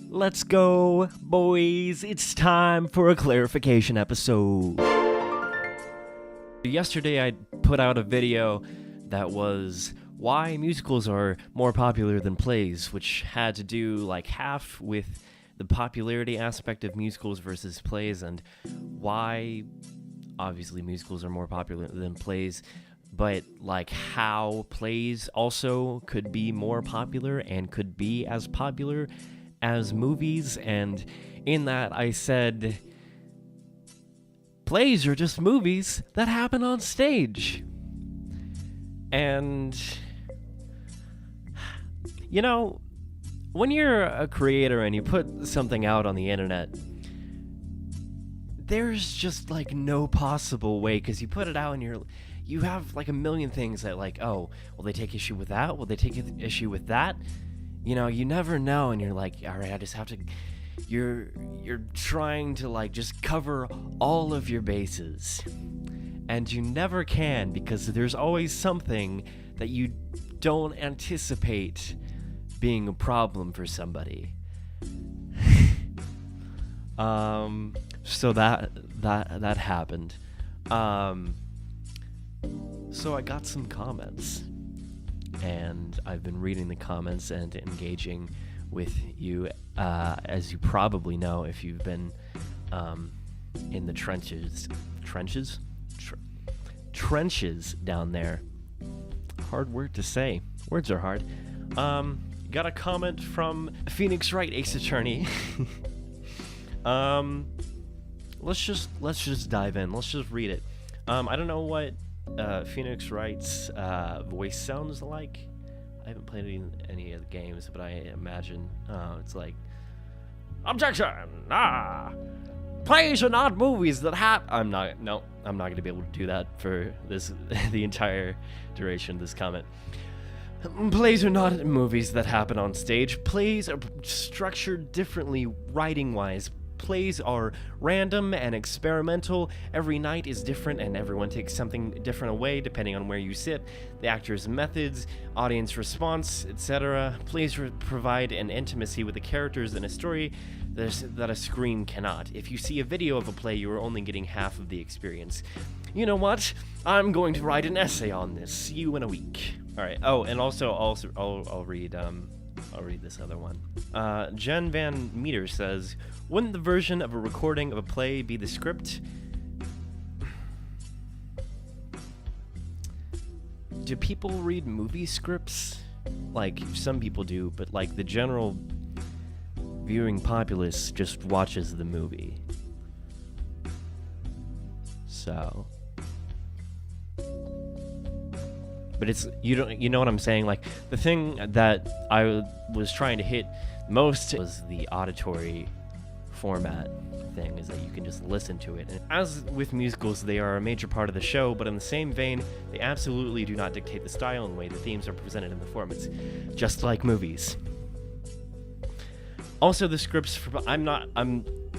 Let's go, boys. It's time for a clarification episode. Yesterday I put out a video that was why musicals are more popular than plays, which had to do like half with the popularity aspect of musicals versus plays, and why obviously musicals are more popular than plays, but like how plays also could be more popular and could be as popular as movies. And in that I said plays are just movies that happen on stage. And you know, when you're a creator and you put something out on the internet, there's just like no possible way, because you put it out and you have like a million things that like, oh, will they take issue with that? Will they take issue with that? You know, you never know, and you're like, all right, I just have to. You're trying to like just cover all of your bases, and you never can, because there's always something that you don't anticipate being a problem for somebody. So that happened. So I got some comments, and I've been reading the comments and engaging with you, as you probably know if you've been in the trenches down there. Hard word to say. Words are hard. Got a comment from Phoenix Wright, Ace Attorney. Let's just dive in. Let's just read it. I don't know what Phoenix Wright's voice sounds like. I haven't played any of the games, but I imagine it's like, objection! Plays are not movies that have. I'm not going to be able to do that for this the entire duration of this comment. Plays are not movies that happen on stage. Plays are structured differently writing-wise. Plays are random and experimental. Every night is different, and everyone takes something different away depending on where you sit, the actors' methods, audience response, etc. Plays provide an intimacy with the characters in a story that a screen cannot. If you see a video of a play, you are only getting half of the experience. You know what? I'm going to write an essay on this. See you in a week. All right. Oh, and also I'll read this other one. Jen Van Meter says, wouldn't the version of a recording of a play be the script? Do people read movie scripts? Like, some people do, but like the general viewing populace just watches the movie. So, but it's, you know what I'm saying? Like, the thing that I was trying to hit most was the auditory format thing, is that you can just listen to it. And as with musicals, they are a major part of the show, but in the same vein, they absolutely do not dictate the style and way the themes are presented in the performance, just like movies. Also, the scripts for I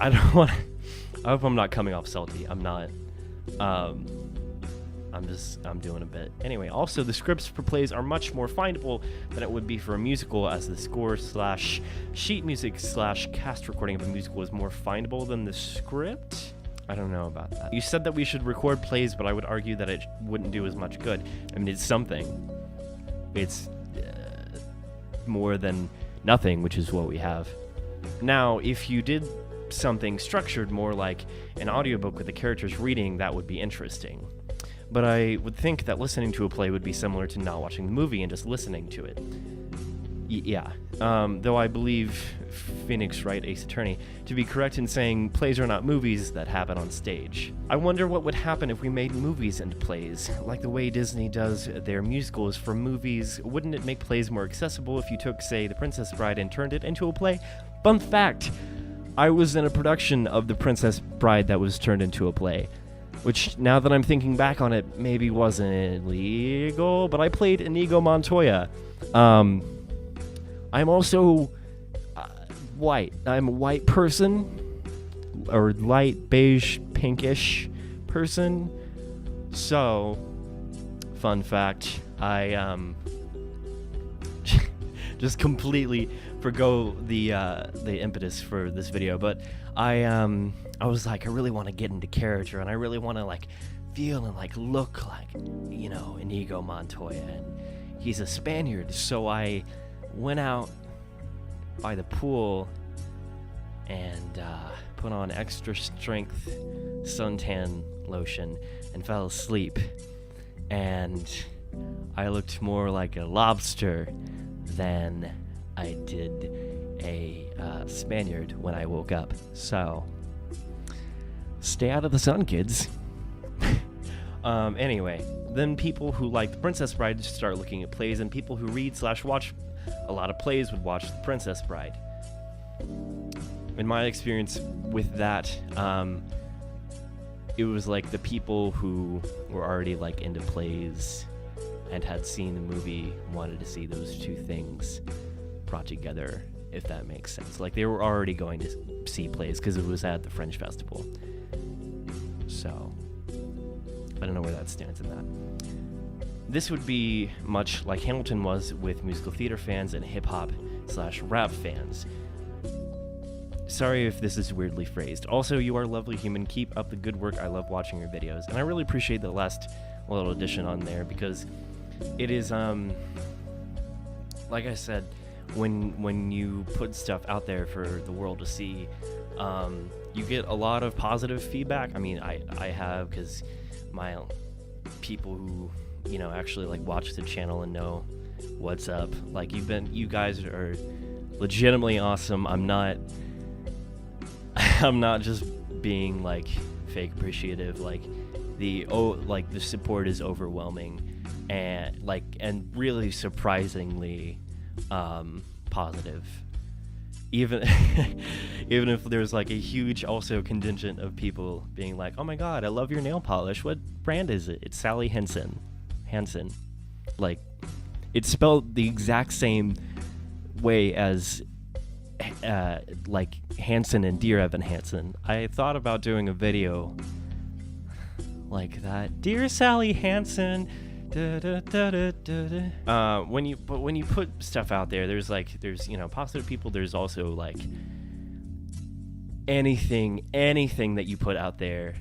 hope I'm not coming off salty. I'm not. I'm doing a bit. Anyway, also, the scripts for plays are much more findable than it would be for a musical, as the score / sheet music / cast recording of a musical is more findable than the script? I don't know about that. You said that we should record plays, but I would argue that it wouldn't do as much good. I mean, it's something. It's more than nothing, which is what we have. Now, if you did something structured more like an audiobook with the characters reading, that would be interesting. But I would think that listening to a play would be similar to not watching the movie and just listening to it. Yeah. Though I believe Phoenix Wright, Ace Attorney, to be correct in saying plays are not movies that happen on stage. I wonder what would happen if we made movies into plays, like the way Disney does their musicals for movies. Wouldn't it make plays more accessible if you took, say, The Princess Bride and turned it into a play? Fun fact, I was in a production of The Princess Bride that was turned into a play, which, now that I'm thinking back on it, maybe wasn't illegal, but I played Inigo Montoya. I'm also white. I'm a white person, or light beige, pinkish person. So, fun fact, I just completely forgo the impetus for this video, but I was like, I really want to get into character, and I really want to like feel and like look like, you know, Inigo Montoya, and he's a Spaniard. So I went out by the pool and put on extra strength suntan lotion and fell asleep, and I looked more like a lobster than I did a Spaniard when I woke up. So stay out of the sun, kids. Anyway, then people who like The Princess Bride start looking at plays, and people who read/watch a lot of plays would watch The Princess Bride. In my experience with that, it was like the people who were already like into plays and had seen the movie wanted to see those two things brought together, if that makes sense. Like they were already going to see plays because it was at the Fringe Festival. So I don't know where that stands in that. This would be much like Hamilton was with musical theater fans and hip-hop/rap fans. Sorry if this is weirdly phrased. Also, you are a lovely human. Keep up the good work. I love watching your videos. And I really appreciate the last little addition on there, because it is, like I said, when you put stuff out there for the world to see, you get a lot of positive feedback. I mean, I have, because my people who, you know, actually like watch the channel and know what's up. Like you guys are legitimately awesome. I'm not just being like fake appreciative. Like the support is overwhelming and really surprisingly positive. Even if there's like a huge also contingent of people being like, oh my god, I love your nail polish. What brand is it? It's Sally Hansen. Like it's spelled the exact same way as like Hansen and Dear Evan Hansen. I thought about doing a video like that. Dear Sally Hansen. When you put stuff out there, there's you know, positive people. There's also like anything that you put out there.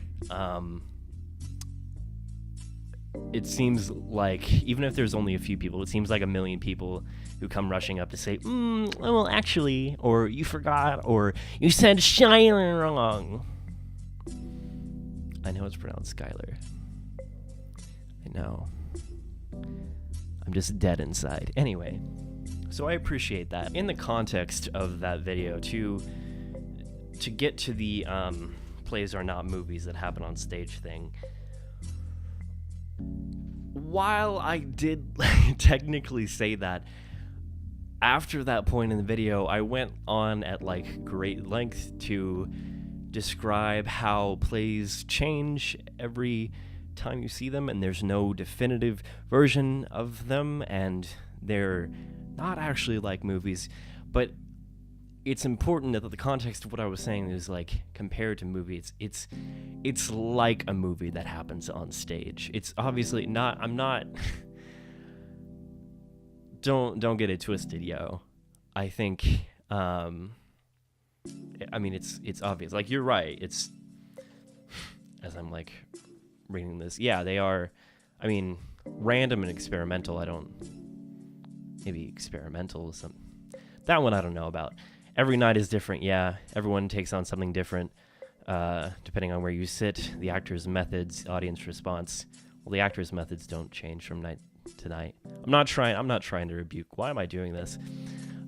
It seems like even if there's only a few people, it seems like a million people who come rushing up to say, well, actually, or you forgot, or you said Shyler wrong. I know it's pronounced Skylar. I know. I'm just dead inside. Anyway, so I appreciate that. In the context of that video, to get to the plays are not movies that happen on stage thing, while I did technically say that, after that point in the video, I went on at like great length to describe how plays change every time you see them, and there's no definitive version of them, and they're not actually like movies. But it's important that the context of what I was saying is like compared to movies, it's like a movie that happens on stage. It's obviously not. I'm not. Don't get it twisted, yo. I think I mean it's obvious. Like you're right. It's, as I'm like reading this, yeah, they are, I mean, random and experimental. Maybe experimental is some, that one I don't know about. Every night is different, yeah. Everyone takes on something different, depending on where you sit. The actor's methods, audience response. Well, the actor's methods don't change from night to night. I'm not trying to rebuke. Why am I doing this?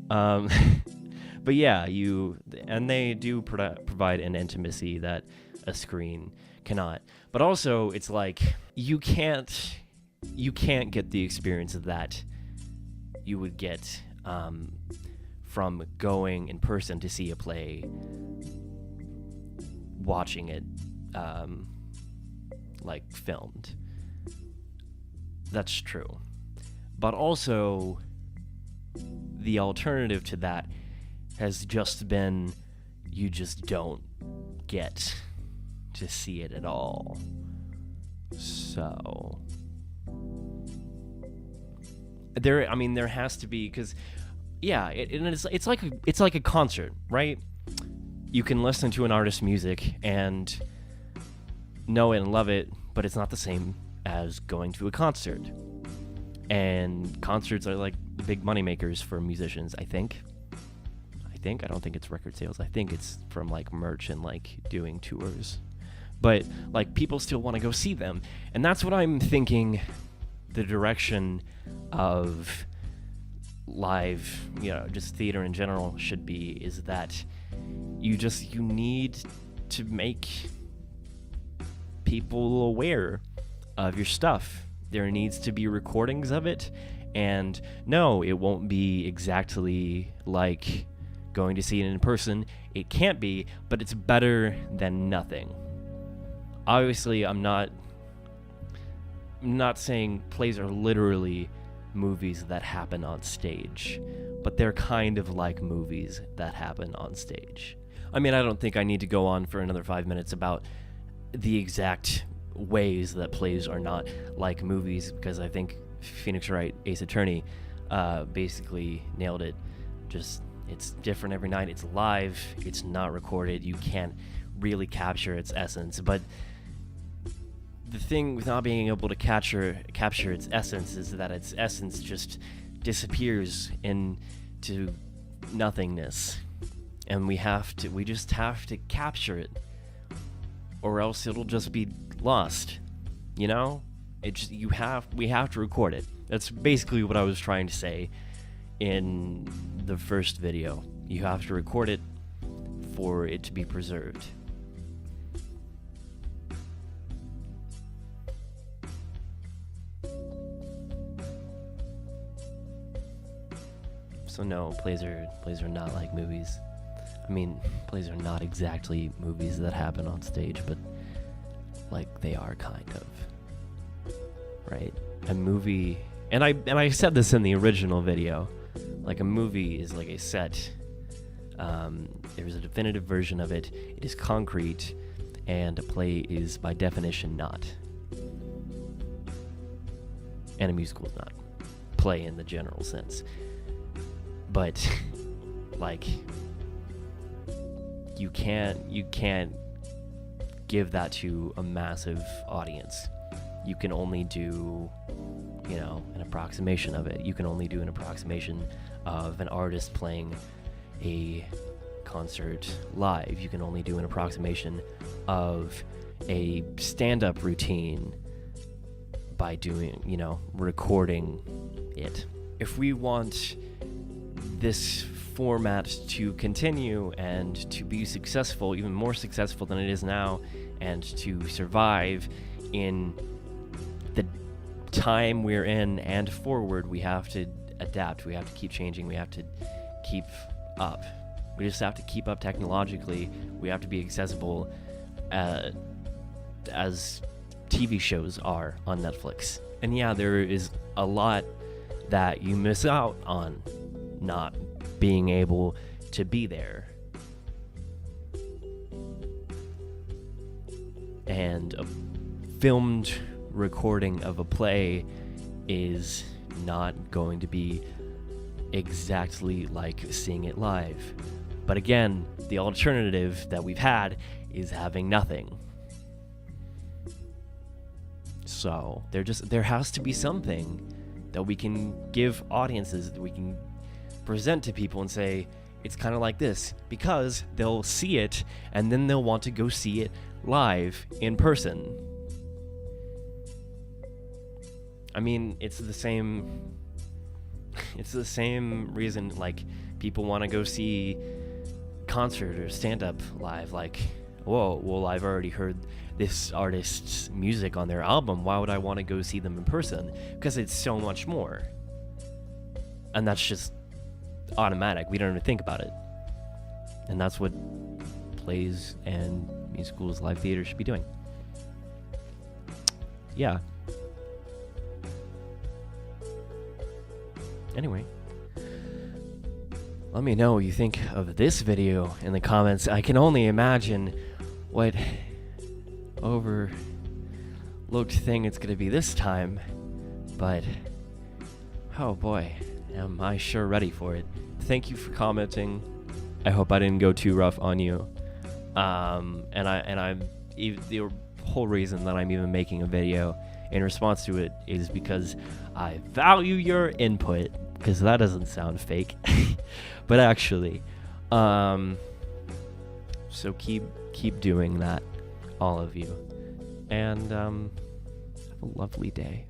But yeah, they do provide an intimacy that a screen cannot. But also, it's like you can't get the experience of that you would get from going in person to see a play, watching it like filmed. That's true. But also, the alternative to that has just been you just don't get to see it at all. So there has to be, because yeah, it's like a concert, right? You can listen to an artist's music and know it and love it, but it's not the same as going to a concert. And concerts are like the big money makers for musicians, I think. I don't think it's record sales. I think it's from like merch and like doing tours. But like people still want to go see them. And that's what I'm thinking the direction of live, just theater in general should be, is that you need to make people aware of your stuff. There needs to be recordings of it, and no, it won't be exactly like going to see it in person. It can't be, but it's better than nothing. Obviously, I'm not saying plays are literally movies that happen on stage, but they're kind of like movies that happen on stage. I mean, I don't think I need to go on for another 5 minutes about the exact ways that plays are not like movies, because I think Phoenix Wright, Ace Attorney, basically nailed it. Just, it's different every night. It's live. It's not recorded. You can't really capture its essence. But the thing with not being able to capture its essence is that its essence just disappears into nothingness, and we just have to capture it, or else it'll just be lost. We have to record it. That's basically what I was trying to say in the first video. You have to record it for it to be preserved. So no, plays are not like movies. I mean, plays are not exactly movies that happen on stage, but like they are kind of, right? A movie, and I said this in the original video, like a movie is like a set. There's a definitive version of it. It is concrete, and a play is by definition not. And a musical is not. Play in the general sense. But like you can't give that to a massive audience. You can only do, an approximation of it. You can only do an approximation of an artist playing a concert live. You can only do an approximation of a stand-up routine by doing, recording it. If we want this format to continue and to be successful, even more successful than it is now, and to survive in the time we're in and forward, we have to adapt. We have to keep changing. We have to keep up. We just have to keep up technologically. We have to be accessible as TV shows are on Netflix. And yeah, there is a lot that you miss out on not being able to be there. And a filmed recording of a play is not going to be exactly like seeing it live. But again, the alternative that we've had is having nothing. So there has to be something that we can give audiences, that we can present to people and say, it's kind of like this, because they'll see it and then they'll want to go see it live in person. I mean, it's the same reason like people want to go see concert or stand-up live. Like, whoa, well, I've already heard this artist's music on their album. Why would I want to go see them in person? Because it's so much more. And that's just automatic. We don't even think about it. And that's what plays and musicals, live theater should be doing. Yeah. Anyway, let me know what you think of this video in the comments. I can only imagine what overlooked thing it's going to be this time, but oh boy, am I sure ready for it. Thank you for commenting. I hope I didn't go too rough on you. The whole reason that I'm even making a video in response to it is because I value your input, because that doesn't sound fake. But actually, so keep doing that, all of you, and have a lovely day.